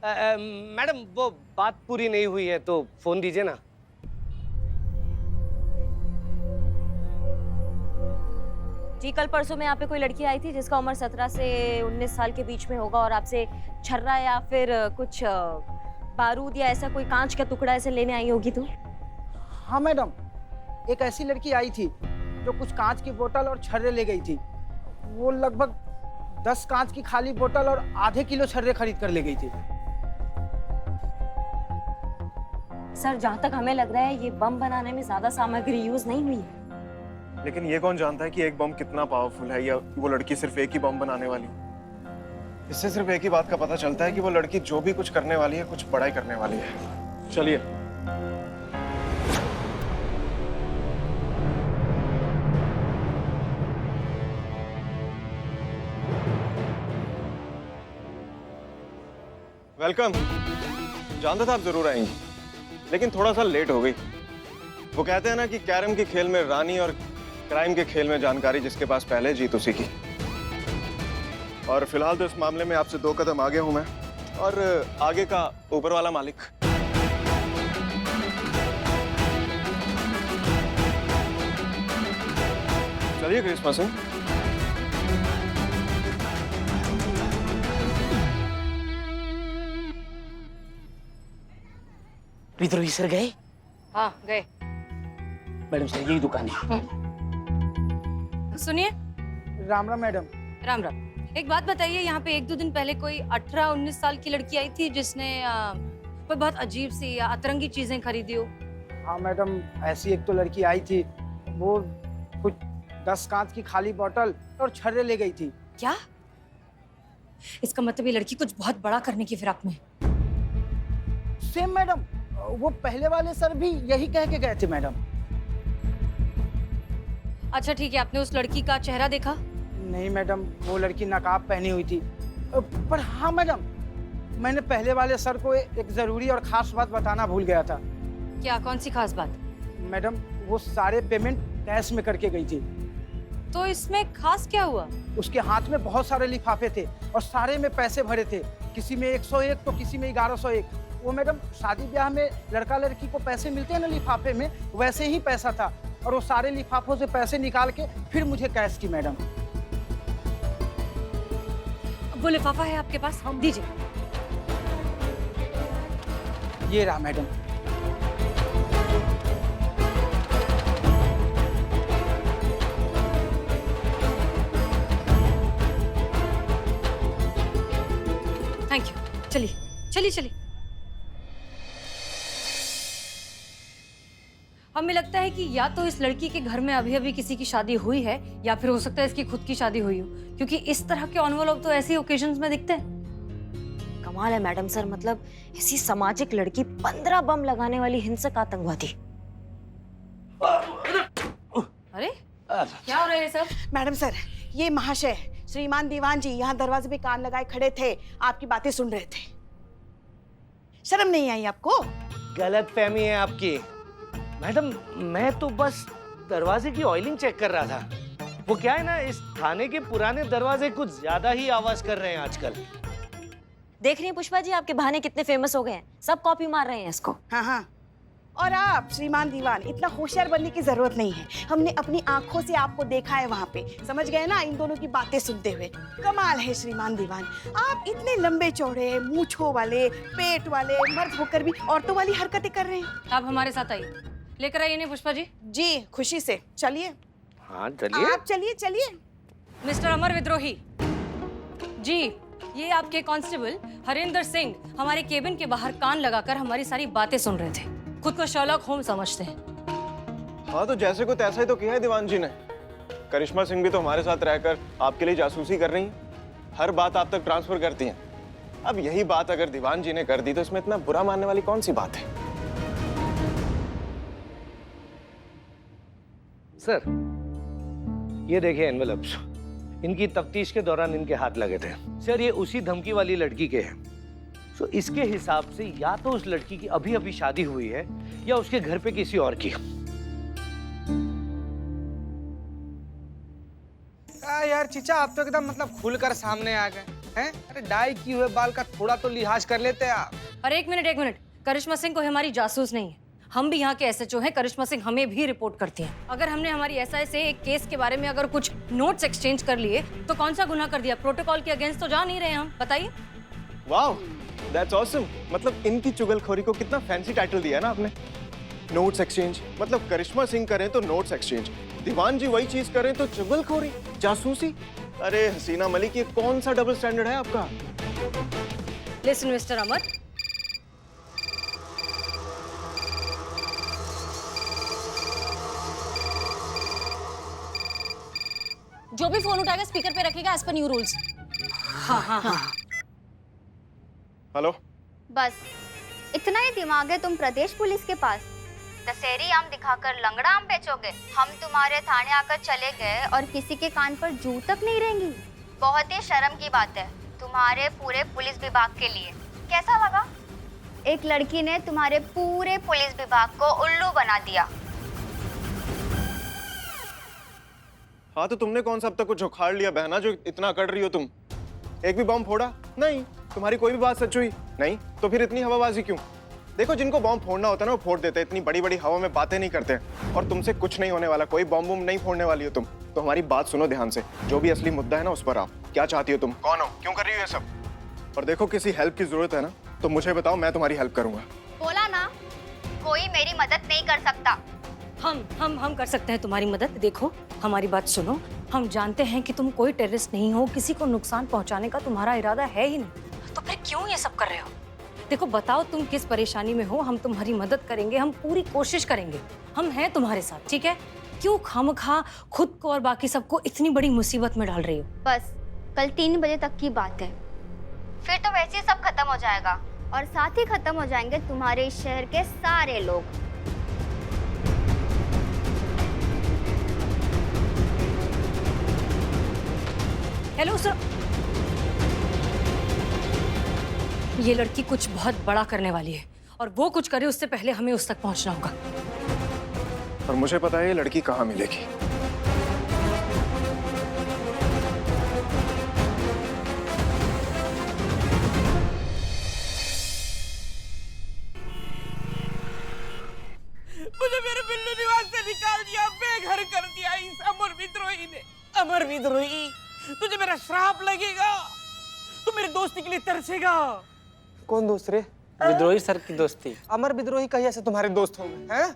Madam वो बात पूरी नहीं हुई है तो फोन दीजिए ना। जी कल परसों में यहाँ पे कोई लड़की आई थी जिसका उम्र 17 से 19 साल के बीच में होगा और आपसे छर्रा या फिर कुछ बारूद या ऐसा कोई कांच का टुकड़ा ऐसे लेने आई होगी तो? हाँ मैडम, एक ऐसी लड़की आई थी जो कुछ कांच की बोतल और छर्रे ले गई थी। वो लगभग 10 कांच की खाली बोतल और आधे किलो छर्रे खरीद कर ले गई थी। सर जहाँ तक हमें लग रहा है ये बम बनाने में ज्यादा सामग्री यूज नहीं हुई है। लेकिन ये कौन जानता है कि एक बम कितना पावरफुल है या वो लड़की सिर्फ एक ही बम बनाने वाली। इससे सिर्फ एक ही बात का पता चलता है कि वो लड़की जो भी कुछ करने वाली है कुछ बड़ा ही करने वाली है। चलिए। वेलकम। जानता था आप जरूर आएंगी, लेकिन थोड़ा सा लेट हो गई। वो कहते हैं ना कि कैरम के खेल में रानी और क्राइम के खेल में जानकारी जिसके पास पहले जीत उसी की। और फिलहाल तो इस मामले में आपसे 2 कदम आगे हूं मैं, और आगे का ऊपर वाला मालिक। चलिए क्रिसमस है। विद्रोही सर गए? हाँ गए। मैडम सर यही दुकान है। सुनिए। राम राम मैडम। राम राम। एक बात बताइए, यहाँ पे 1-2 दिन पहले कोई 18-19 साल की लड़की आई थी जिसने कोई बहुत अजीब सी या अतरंगी चीजें खरीदी हो। हाँ मैडम, ऐसी एक तो लड़की आई थी, वो कुछ 10 कांच की खाली बोतल और छर्रे ले गई थी। क्या? इसका मतलब ये लड़की कुछ बहुत बड़ा करने की फिराक में। सेम मैडम, वो पहले वाले सर भी यही कह के गए थे मैडम। अच्छा ठीक है, आपने उस लड़की का चेहरा देखा? नहीं मैडम, वो लड़की नकाब पहनी हुई थी। पर हाँ मैडम, मैंने पहले वाले सर को एक जरूरी और खास बात बताना भूल गया था। क्या? कौन सी खास बात? मैडम वो सारे पेमेंट कैश में करके गई थी। तो इसमें खास क्या हुआ? उसके हाथ में बहुत सारे लिफाफे थे और सारे में पैसे भरे थे। किसी में 101 तो किसी में 1101। वो मैडम शादी ब्याह में लड़का लड़की को पैसे मिलते हैं ना लिफाफे में, वैसे ही पैसा था। और वो सारे लिफाफों से पैसे निकाल के फिर मुझे कैश की मैडम। वो लिफाफा है आपके पास? हम दीजिए। ये रहा मैडम। Thank you. चलिए चलिए चलिए। हमें लगता है कि या तो इस लड़की के घर में अभी अभी किसी की शादी हुई है या फिर हो सकता है इसकी खुद की शादी हुई हो, क्योंकि इस तरह के एनवेलप तो ऐसी ओकेजन्स में दिखते हैं। कमाल है मैडम सर, मतलब ऐसी सामाजिक लड़की 15 बम लगाने वाली हिंसक आतंकवादी। अरे क्या हो रहा है सब? मैडम सर, ये महाशय श्रीमान दीवान जी यहाँ दरवाजे पे कान लगाए खड़े थे, आपकी बातें सुन रहे थे। शर्म नहीं आई आपको? गलत फहमी है आपकी मैडम। मैं तो बस दरवाजे की ऑयलिंग चेक कर रहा था। वो क्या है ना, इस थाने के पुराने दरवाजे कुछ ज्यादा ही आवाज कर रहे हैं आजकल। देख रही हैं पुष्पा जी, आपके बहाने कितने फेमस हो गए हैं, सब कॉपी मार रहे हैं इसको। हाँ हाँ। और आप श्रीमान दीवान इतना होशियार बनने की जरूरत नहीं है, हमने अपनी आंखों से आपको देखा है वहाँ पे, समझ गए ना इन दोनों की बातें सुनते हुए। कमाल है श्रीमान दीवान, आप इतने लंबे चौड़े मूंछों वाले पेट वाले मर्द होकर भी औरतों वाली हरकतें कर रहे हैं। आप हमारे साथ आइए, लेकर आइए नहीं पुष्पा जी। जी खुशी से, चलिए। हाँ चलिए। आप चलिए चलिए। मिस्टर अमर विद्रोही जी, ये आपके कांस्टेबल हरिंदर सिंह हमारे केबिन के बाहर कान लगाकर हमारी सारी बातें सुन रहे थे। खुद को शर्लॉक होम्स समझते हैं। हाँ तो जैसे को तैसा ही तो किया है दीवान जी ने। करिश्मा सिंह भी तो हमारे साथ रहकर आपके लिए जासूसी कर रही हैं, हर बात आप तक ट्रांसफर करती हैं। अब यही बात अगर दीवान जी ने कर दी तो इसमें इतना बुरा मानने वाली कौन सी बात है? सर ये देखिए एनवेलप्स, इनकी तफ्तीश के दौरान इनके हाथ लगे थे। सर ये उसी धमकी वाली लड़की के हैं। तो इसके हिसाब से या तो उस लड़की की अभी अभी शादी हुई है या उसके घर पे किसी और की। यार चीचा, आप तो एकदम मतलब खुलकर सामने आ गए। हैं? अरे डाई किए हुए बाल का थोड़ा तो लिहाज कर लेते आप। अरे एक मिनट, करिश्मा सिंह कोई हमारी जासूस नहीं है। हम भी यहाँ के एसएचओ हैं। करिश्मा सिंह हमें भी रिपोर्ट करती हैं। अगर हमने हमारी एसआई से एक केस के बारे में अगर कुछ नोट्स एक्सचेंज कर लिए तो कौन सा गुनाह कर दिया? प्रोटोकॉल के अगेंस्ट तो जा नहीं रहे हम, बताइए। Wow, that's awesome. मतलब इनकी चुगलखोरी को कितना फैंसी टाइटल दिया ना आपने, नोट्स एक्सचेंज। मतलब करिश्मा सिंह करें तो नोट्स एक्सचेंज, दीवान जी वही चीज करें तो चुगलखोरी, जासूसी। अरे हसीना मलिक, ये कौन सा डबल स्टैंडर्ड है आपका? लिसन मिस्टर अमर, जो भी फोन उठाएगा स्पीकर पे रखेगा एज पर न्यू रूल्स। हाँ। हेलो, बस इतना ही दिमाग है तुम प्रदेश पुलिस के पास? दशहरी आम दिखाकर लंगड़ा आम बेचोगे? हम तुम्हारे थाने आकर चले गए और किसी के कान पर जू तक नहीं रहेंगी। बहुत ही शर्म की बात है तुम्हारे पूरे पुलिस विभाग के लिए। कैसा लगा? एक लड़की ने तुम्हारे पूरे पुलिस विभाग को उल्लू बना दिया। हाँ तो तुमने कौन सा अब तक कुछ उखाड़ लिया बहना जो इतना अकड़ रही हो तुम? एक भी बॉम्ब फोड़ा नहीं? तुम्हारी कोई भी बात सच हुई नहीं? तो फिर इतनी हवाबाजी क्यों? देखो, जिनको बॉम्ब फोड़ना होता है ना वो फोड़ देते हैं, इतनी बड़ी बड़ी हवा में बातें नहीं करते हैं। और तुमसे कुछ नहीं होने वाला, कोई बॉम्ब वॉम्ब नहीं फोड़ने वाली हो तुम। तो हमारी बात सुनो ध्यान से, जो भी असली मुद्दा है ना उस पर आओ। क्या चाहती हो तुम? कौन हो? क्यों कर रही हो ये सब? और देखो, किसी हेल्प की जरूरत है ना तो मुझे बताओ, मैं तुम्हारी हेल्प करूंगा। बोला ना, कोई मेरी मदद नहीं कर सकता। हम कर सकते हैं तुम्हारी मदद। देखो, हमारी बात सुनो। हम जानते हैं कि तुम कोई टेररिस्ट नहीं हो, किसी को नुकसान पहुंचाने का तुम्हारा इरादा है ही नहीं, तो फिर क्यों ये सब कर रहे हो? देखो, बताओ तुम किस परेशानी में हो, हम तुम्हारी मदद करेंगे, हम पूरी कोशिश करेंगे, हम हैं तुम्हारे साथ, ठीक है? क्यों खामखा खुद को और बाकी सबको इतनी बड़ी मुसीबत में डाल रही हो? बस कल 3 बजे तक की बात है, फिर तो वैसे ही सब खत्म हो जाएगा और साथ ही खत्म हो जाएंगे तुम्हारे इस शहर के सारे लोग। हेलो सर, ये लड़की कुछ बहुत बड़ा करने वाली है और वो कुछ करे उससे पहले हमें उस तक पहुंचना होगा। और मुझे पता है ये लड़की कहाँ मिलेगी। मुझे मेरे बिल्लू निवास से निकाल दिया, बेघर कर दिया इस अमर विद्रोही ने। अमर विद्रोही, तुझे मेरा श्राप लगेगा। तू मेरी दोस्ती के लिए तरसेगा। कौन दोस्त रे? विद्रोही सर की दोस्ती। अमर विद्रोही कहिया से तुम्हारे दोस्त हो गए हैं?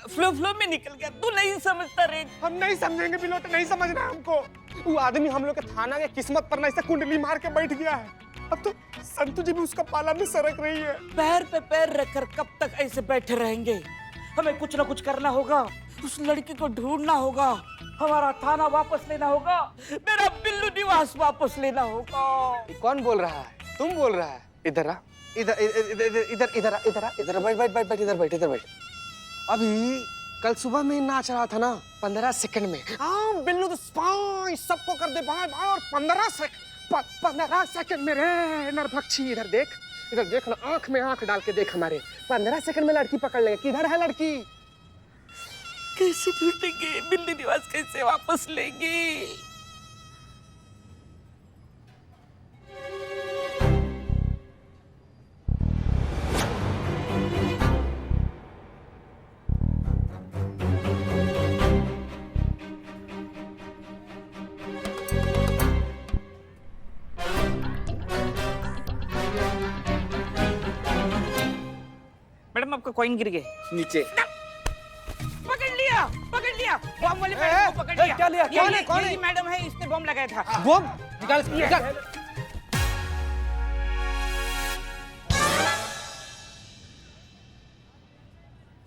फ्लो में निकल गया, तू नहीं समझता रे। हम नहीं समझेंगे बिलो, तो नहीं समझना है हमको। वो आदमी हम लोग के थाना के किस्मत पर ना ऐसे कुंडली मार के बैठ गया है। अब तो संतु जी भी उसका पाला में सरक रही है। पैर पे पैर रखकर कब तक ऐसे बैठे रहेंगे? हमें कुछ ना कुछ करना होगा, उस लड़की को ढूंढना होगा, हमारा थाना वापस लेना होगा, मेरा बिल्लू निवास वापस लेना होगा। कौन बोल रहा है? तुम बोल रहा है? इधर आ, इधर इधर इधर आ, इधर आ, इधर बैठ बैठ बैठ बैठ, इधर बैठ, इधर बैठ। अभी कल सुबह में नाच रहा था ना 15 सेकंड में। हाँ बिल्लू तो सबको कर दे भाई भाई। और 15 सेकंड में रे नरभक्षी, इधर देख ना, आंख में आंख डाल के देख हमारे। 15 सेकंड में लड़की पकड़ लेंगे। किधर है लड़की? कैसे ढूंढेंगे? बिल्लू निवास कैसे वापस लेंगे? मैडम, आपका कॉइन गिर गए नीचे। पकड़ लिया बॉम्ब वाले मैडम को पकड़ लिया। क्या लिया? कौन है? ये मैडम है, इसने बॉम्ब लगाया था। बॉम्ब निकाल, निकाल।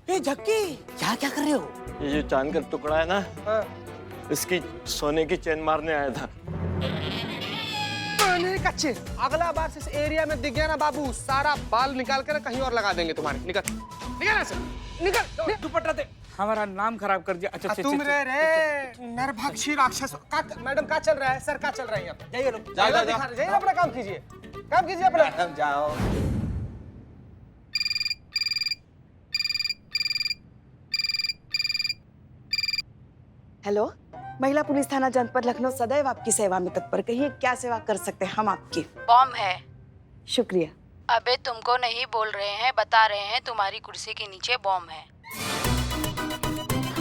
ए झक्की, क्या क्या कर रहे हो? ये जो चांद का टुकड़ा है ना, हाँ। इसकी सोने की चेन मारने आया था। कच्चे, अगला बार से इस एरिया में दिख गया ना बाबू, सारा बाल निकाल कर कहीं और लगा देंगे तुम्हारे। निकल निकल ऐसे, निकल। दुपट्टा दे। हमारा नाम खराब कर दिया। अच्छा तुम रे नरभक्षी राक्षस। मैडम क्या चल रहा है? सर क्या चल रहा है यहाँ पे? जाइए लोग, जाइए अपना काम कीजिए, काम कीजिए अपना। जाओ। हेलो, महिला पुलिस थाना जनपद लखनऊ सदैव आपकी सेवा में तत्पर। कहिए क्या सेवा कर सकते हैं हम आपकी? बॉम्ब है। शुक्रिया। अबे तुमको नहीं बोल रहे हैं, बता रहे हैं, तुम्हारी कुर्सी के नीचे बॉम्ब है।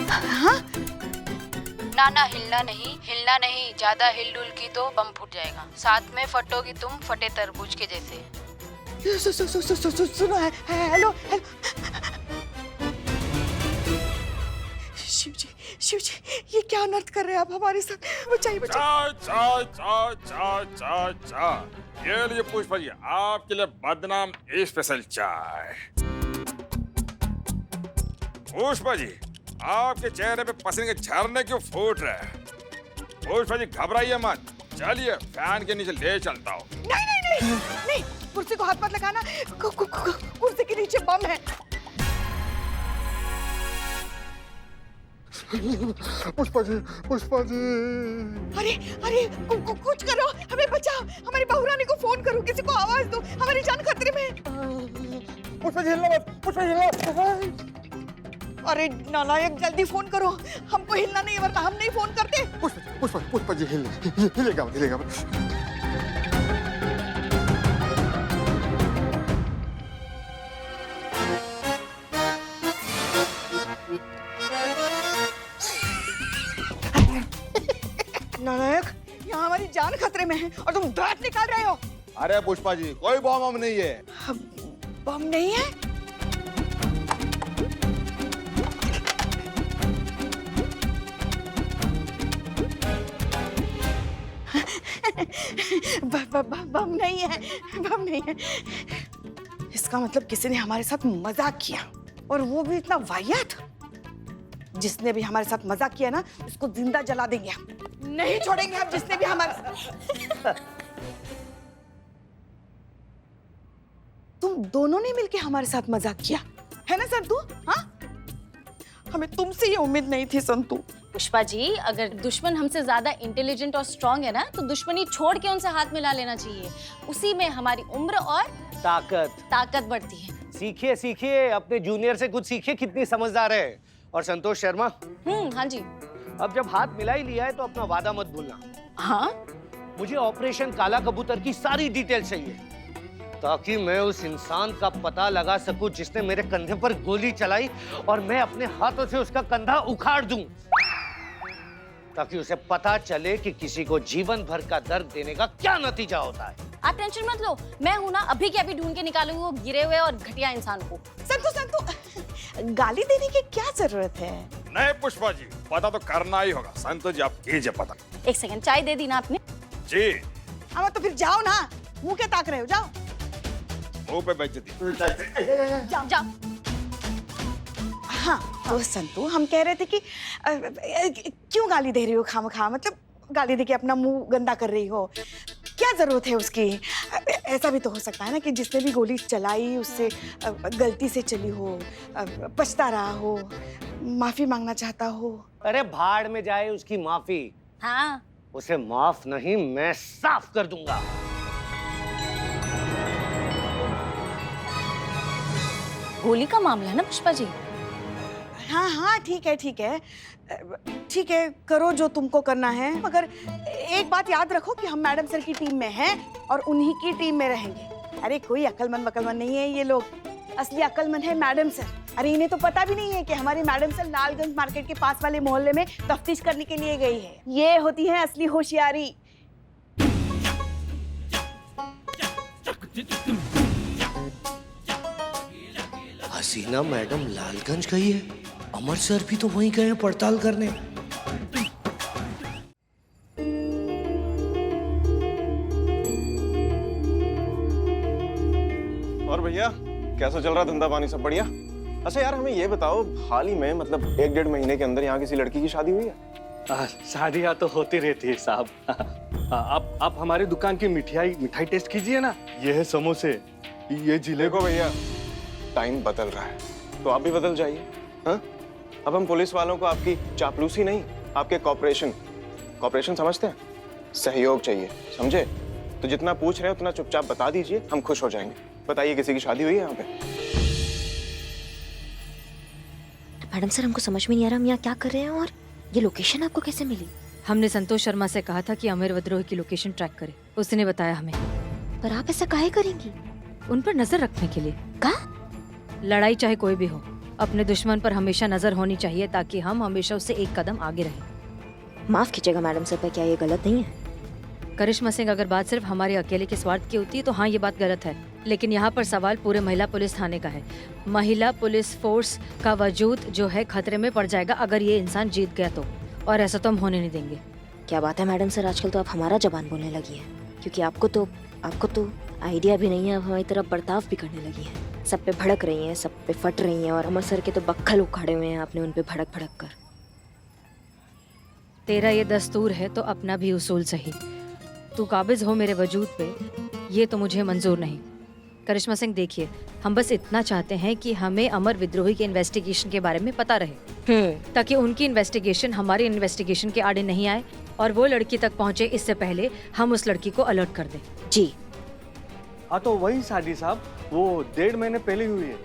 हाँ? ना हिलना नहीं, ज्यादा हिल डुल की तो बम फूट जाएगा। साथ में फटोगी तुम फटे तरबूज के जैसे। सुनो है, हेलो हेलो। शिव जी ये क्या अनर्थ कर रहे हैं आप हमारे साथ? बचाइए बचाइए। चाय ये लिए पुष्पा जी, आपके लिए बदनाम स्पेशल चाय। पुष्पा जी, आपके चेहरे पे पसीने के झरने क्यों फूट रहे हैं? पुष्पा जी घबराइए मत, चलिए फैन के नीचे ले चलता हूँ। नहीं, कुर्सी को हाथ मत लगाना। कुर्सी के नीचे बम है। पुष्पा जी अरे कुछ करो, हमें बचाओ। हमारी बहुरानी को फोन करो, किसी को आवाज दो, हमारी जान खतरे में है। पुष्पा जी हिलना मत। अरे नालायक, जल्दी फोन करो। हमको हिलना नहीं, वरना हम नहीं फोन करते। पुष्पा जी हिलेगा मत। नालायक, यहाँ हमारी जान खतरे में है और तुम दांत निकाल रहे हो। अरे पुष्पा जी, कोई बम नहीं है। बम नहीं है? बम नहीं है। इसका मतलब किसी ने हमारे साथ मजाक किया, और वो भी इतना वाहियात। जिसने भी हमारे साथ मजाक किया ना, उसको जिंदा जला देंगे हम। नहीं छोड़ेंगे हम जिसने भी हमारे साथ। तुम दोनों ने मिलके हमारे साथ मजाक किया है ना संतू? हाँ, हमें तुमसे ये उम्मीद नहीं थी संतू। पुष्पा जी, अगर दुश्मन हमसे ज्यादा इंटेलिजेंट और स्ट्रांग है ना, तो दुश्मनी छोड़ के उनसे हाथ मिला लेना चाहिए। उसी में हमारी उम्र और ताकत बढ़ती है। सीखिए अपने जूनियर से कुछ सीखिए, कितनी समझदार है। और संतोष शर्मा, हाँ जी। अब जब हाथ मिला ही लिया है तो अपना वादा मत भूलना। हाँ, मुझे ऑपरेशन काला कबूतर की सारी डिटेल चाहिए, ताकि मैं उस इंसान का पता लगा सकूं जिसने मेरे कंधे पर गोली चलाई, और मैं अपने हाथों से उसका कंधा उखाड़ दूं, ताकि उसे पता चले कि किसी को जीवन भर का दर्द देने का क्या नतीजा होता है। आप टेंशन मत लो, मैं हूं ना, अभी के अभी ढूंढ के निकालूंगी वो गिरे हुए और घटिया इंसान को। संतू गाली देने की क्या जरूरत है? नहीं पुष्पा जी, पता तो करना ही होगा। संतोष जी, आप कीजिए पता। एक सेकंड, चाय दे दी ना आपने? जी। अब तो फिर जाओ ना, मुंह के ताक रहे हो, जाओ। मुंह पे बेइज्जती। जाओ। हाँ तो संतू, हम कह रहे थे कि क्यों गाली दे रही हो खामखा? मतलब गाली दे के अपना मुंह गंदा कर रही हो, क्या जरूरत है उसकी? ऐसा भी तो हो सकता है ना कि जिसने भी गोली चलाई उससे गलती से चली हो, पछता रहा हो, माफी मांगना चाहता हो। अरे भाड़ में जाए उसकी माफी। हाँ, उसे माफ नहीं, मैं साफ कर दूंगा। गोली का मामला है ना पुष्पा जी? हाँ, ठीक है, करो जो तुमको करना है, मगर एक बात याद रखो कि हम मैडम सर की टीम में हैं और उन्हीं की टीम में रहेंगे। अरे कोई अक्लमंद नहीं है ये लोग, असली अक्लमंद है मैडम सर। अरे इन्हें तो पता भी नहीं है कि हमारी मैडम सर लालगंज मार्केट के पास वाले मोहल्ले में तफ्तीश करने के लिए गई है। ये होती है असली होशियारी। हसीना मैडम लालगंज गई है, अमर सर भी तो वहीं गए हैं पड़ताल करने। और भैया, कैसा चल रहा धंधा पानी? सब बढ़िया? अच्छा यार, हमें ये बताओ, हाल ही में मतलब 1-1.5 महीने के अंदर यहाँ किसी लड़की की शादी हुई है? शादियाँ तो होती रहती है साहब। आप हमारी दुकान की मिठाई टेस्ट कीजिए ना। ये है समोसे, ये जिले। देखो भैया, टाइम बदल रहा है, तो आप भी बदल जाइए। हाँ, अब हम पुलिस वालों को आपकी चापलूसी नहीं, आपके कॉपरेशन समझते हैं। सहयोग चाहिए, समझे? तो जितना पूछ रहे हैं उतना चुपचाप बता दीजिए, हम खुश हो जाएंगे। बताइए, किसी की शादी हुई है यहाँ पे? मैडम सर, हमको समझ में नहीं आ रहा हम यहाँ क्या कर रहे हैं, और ये लोकेशन आपको कैसे मिली? हमने संतोष शर्मा से कहा था कि अमर विद्रोही की लोकेशन ट्रैक करे। उसने बताया हमें। पर आप ऐसा काहे करेंगी? उन पर नजर रखने के लिए। का? लड़ाई चाहे कोई भी हो, अपने दुश्मन पर हमेशा नजर होनी चाहिए ताकि हम हमेशा उससे एक कदम आगे रहें। माफ कीजिएगा मैडम सर, पर क्या ये गलत नहीं है? करिश्मा सिंह, अगर बात सिर्फ हमारे अकेले के स्वार्थ की होती है तो हाँ, ये बात गलत है, लेकिन यहाँ पर सवाल पूरे महिला पुलिस थाने का है। महिला पुलिस फोर्स का वजूद जो है खतरे में पड़ जाएगा अगर ये इंसान जीत गया तो, और ऐसा तो हम होने नहीं देंगे। क्या बात है मैडम सर, आजकल तो आप हमारा जबान बोलने लगी है, क्योंकि आपको तो आइडिया भी नहीं है, आप हमारी तरफ बर्ताव भी करने लगी है। सब पे भड़क रही हैं, सब पे फट रही हैं, और अमर सर के तो बक्खल उखाड़े हुए हैं आपने उन पे भड़क भड़क कर। तेरा ये दस्तूर है तो अपना भी उसूल सही। तू काबिज हो मेरे वजूद पे, ये तो मुझे मंजूर नहीं। करिश्मा सिंह, देखिए, हम बस इतना चाहते हैं कि हमें अमर विद्रोही के इन्वेस्टिगेशन के बारे में पता रहे, ताकि उनकी इन्वेस्टिगेशन हमारी इन्वेस्टिगेशन के आड़े नहीं आए और वो लड़की तक पहुंचे इससे पहले हम उस लड़की को अलर्ट कर दें। जी हाँ, तो वही शादी साहब, वो 1.5 महीने पहले हुई है।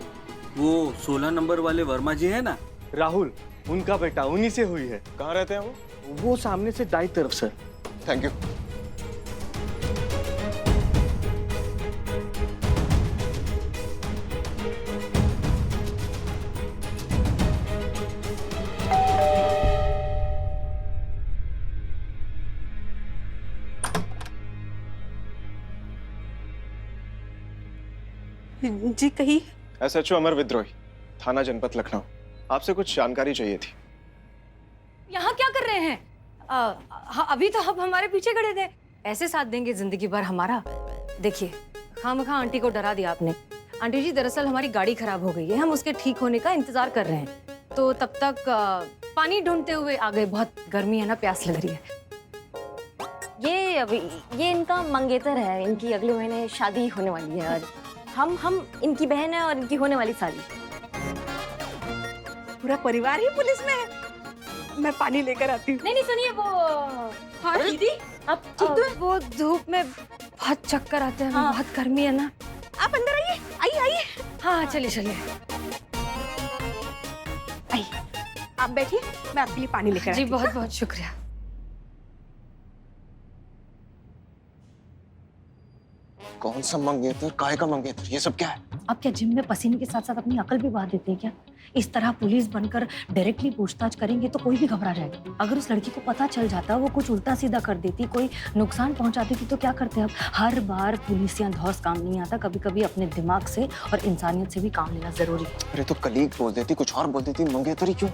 वो 16 नंबर वाले वर्मा जी है ना, राहुल, उनका बेटा, उन्हीं से हुई है। कहाँ रहते हैं वो? वो सामने से दाई तरफ सर। Thank you. जी कही। SHO अमर विद्रोही, थाना जनपद लखनऊ। आपसे कुछ जानकारी चाहिए थी। यहाँ क्या कर रहे हैं? हाँ, अभी तो आप हमारे पीछे खड़े थे। ऐसे साथ देंगे जिंदगी भर हमारा? देखिए, खामखा आंटी को डरा दिया आपने। आंटी जी, दरअसल हमारी गाड़ी खराब हो गई है, हम उसके ठीक होने का इंतजार कर रहे हैं, तो तब तक पानी ढूंढते हुए आ गए। बहुत गर्मी है ना, प्यास लग रही है। ये इनका मंगेतर है, इनकी अगले महीने शादी होने वाली है, और हम इनकी बहन है और इनकी होने वाली साली। पूरा परिवार ही पुलिस में है। मैं पानी लेकर आती हूँ। नहीं, सुनिए, वो हाँ दीदी, अब ठीक तो है? वो धूप में बहुत चक्कर आते हैं, हाँ। बहुत गर्मी है ना। आप अंदर आइए, आइए। हाँ, चलिए। आइए, आप बैठिए, मैं आपके लिए पानी लेकर आती जी, हूँ। बहुत बहुत शुक्रिया। कौन सा मंगेतर, काहे का मंगेतर, ये सब क्या है? आप क्या जिम में पसीने के साथ साथ अपनी अकल भी बहा देते हैं क्या? इस तरह पुलिस बनकर डायरेक्टली पूछताछ करेंगे तो कोई भी घबरा जाएगा। अगर उस लड़की को पता चल जाता, वो कुछ उल्टा सीधा कर देती, कोई नुकसान पहुंचा देती, तो क्या करते अब? हर बार पुलिस या धौस काम नहीं आता, कभी कभी अपने दिमाग से और इंसानियत से भी काम लेना जरूरी है। अरे तो कलीग बोल देती, कुछ और बोल देती, मंगेतर ही क्यों?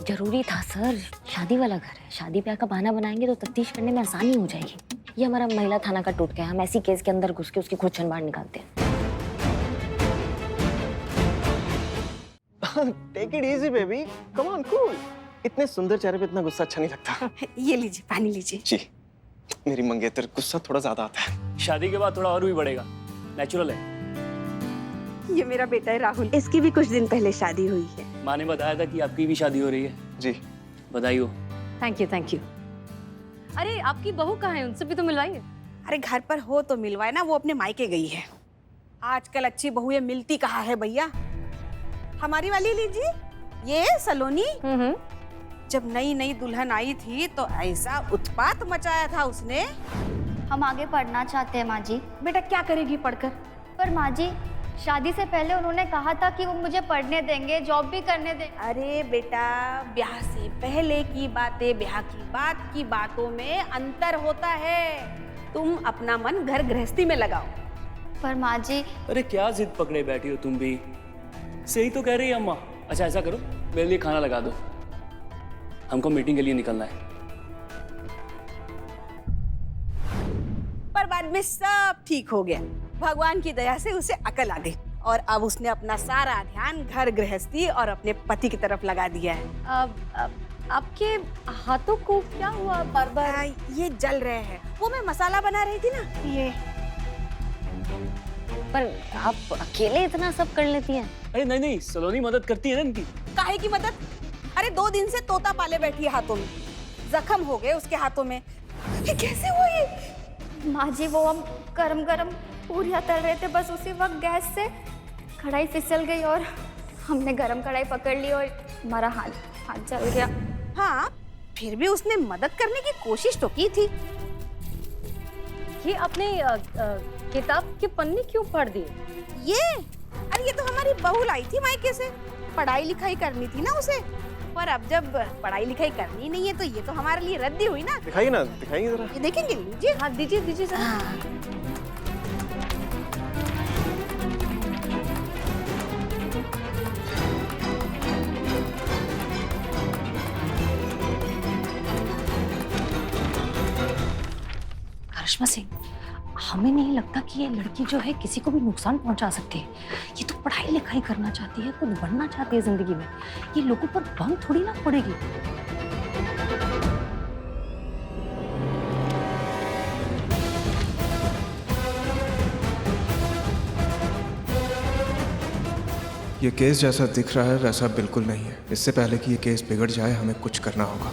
जरूरी था सर, शादी वाला घर है, शादी ब्याह का बहाना बनाएंगे तो तफ्तीश करने में आसानी हो जाएगी। ये हमारा महिला थाना का टूट गया, हम ऐसी केस के अंदर घुस के उसकी खुद छन बाहर निकालते हैं। Take it easy baby, come on, cool. इतने सुंदर चेहरे पे इतना गुस्सा अच्छा नहीं लगता। ये लीजिए, पानी लीजिए। जी, मेरी मंगेतर गुस्सा थोड़ा ज्यादा आता है। शादी के बाद थोड़ा और भी बढ़ेगा, नेचुरल है। ये मेरा बेटा है राहुल, इसकी भी कुछ दिन पहले शादी हुई है। माँ ने बताया था कि आपकी भी शादी हो रही है। जी, बधाई हो। Thank you. अरे, आपकी बहू कहाँ है? उनसे भी तो मिलवाइए। अरे घर पर हो तो मिलवाए ना, वो अपने मायके गई है। आजकल अच्छी बहुएं मिलती कहाँ है भैया। हमारी वाली लीजिए, ये सलोनी। जब नई दुल्हन आई थी तो ऐसा उत्पात मचाया था उसने। हम आगे पढ़ना चाहते हैं माँ जी। बेटा क्या करेगी पढ़कर? पर माँ जी, शादी से पहले उन्होंने कहा था कि वो मुझे पढ़ने देंगे, जॉब भी करने देंगे। अरे बेटा, ब्याह से पहले की बातें, ब्याह की बाद की बातों में अंतर होता है। तुम अपना मन घर गृहस्थी में लगाओ। पर माँ जी, अरे क्या जिद पकड़े बैठी हो तुम भी? सही तो कह रही है अम्मा। अच्छा ऐसा करो, मेरे लिए खाना लगा दो, हमको मीटिंग के लिए निकलना है। पर बाद में सब ठीक हो गया, भगवान की दया से उसे अकल आ गई और अब उसने अपना सारा ध्यान घर गृहस्थी और अपने पति की तरफ लगा दिया है। आपके हाथों को क्या हुआ? बार-बार ये जल रहे हैं। वो मैं मसाला बना रही थी ना, ये। पर आप अकेले इतना सब कर लेती हैं? अरे नहीं, सलोनी मदद करती है ना इनकी। काहे की मदद? अरे 2 दिन से तोता पाले बैठी है हाथों में, जख्म हो गए उसके हाथों में। ये कैसे हुआ ये? माँ जी, वो हम गरम पूरियाँ तल रहे थे, बस उसी वक्त गैस से कढ़ाई फिसल गई और हमने गरम कढ़ाई पकड़ ली और हमारा हाथ जल गया। हाँ, फिर भी उसने मदद करने की कोशिश तो की थी। ये अपने किताब के पन्ने क्यों फाड़ दिए? अरे ये तो हमारी बहू लाई थी मायके से, पढ़ाई लिखाई करनी थी ना उसे, पर अब जब पढ़ाई लिखाई करनी नहीं है तो ये तो हमारे लिए रद्दी हुई ना। दिखाइए ना, दिखाइए जरा। ये देखेंगे, लीजिए। हाँ दीजिए दीजिए जरा। करिश्मा सिंह, हमें नहीं लगता कि ये लड़की जो है किसी को भी नुकसान पहुंचा सकती है। ये तो पढ़ाई लिखाई करना चाहती है, कुछ बनना चाहती है जिंदगी में। ये लोगों पर बम थोड़ी ना पड़ेगी। ये केस जैसा दिख रहा है वैसा बिल्कुल नहीं है। इससे पहले कि ये केस बिगड़ जाए हमें कुछ करना होगा।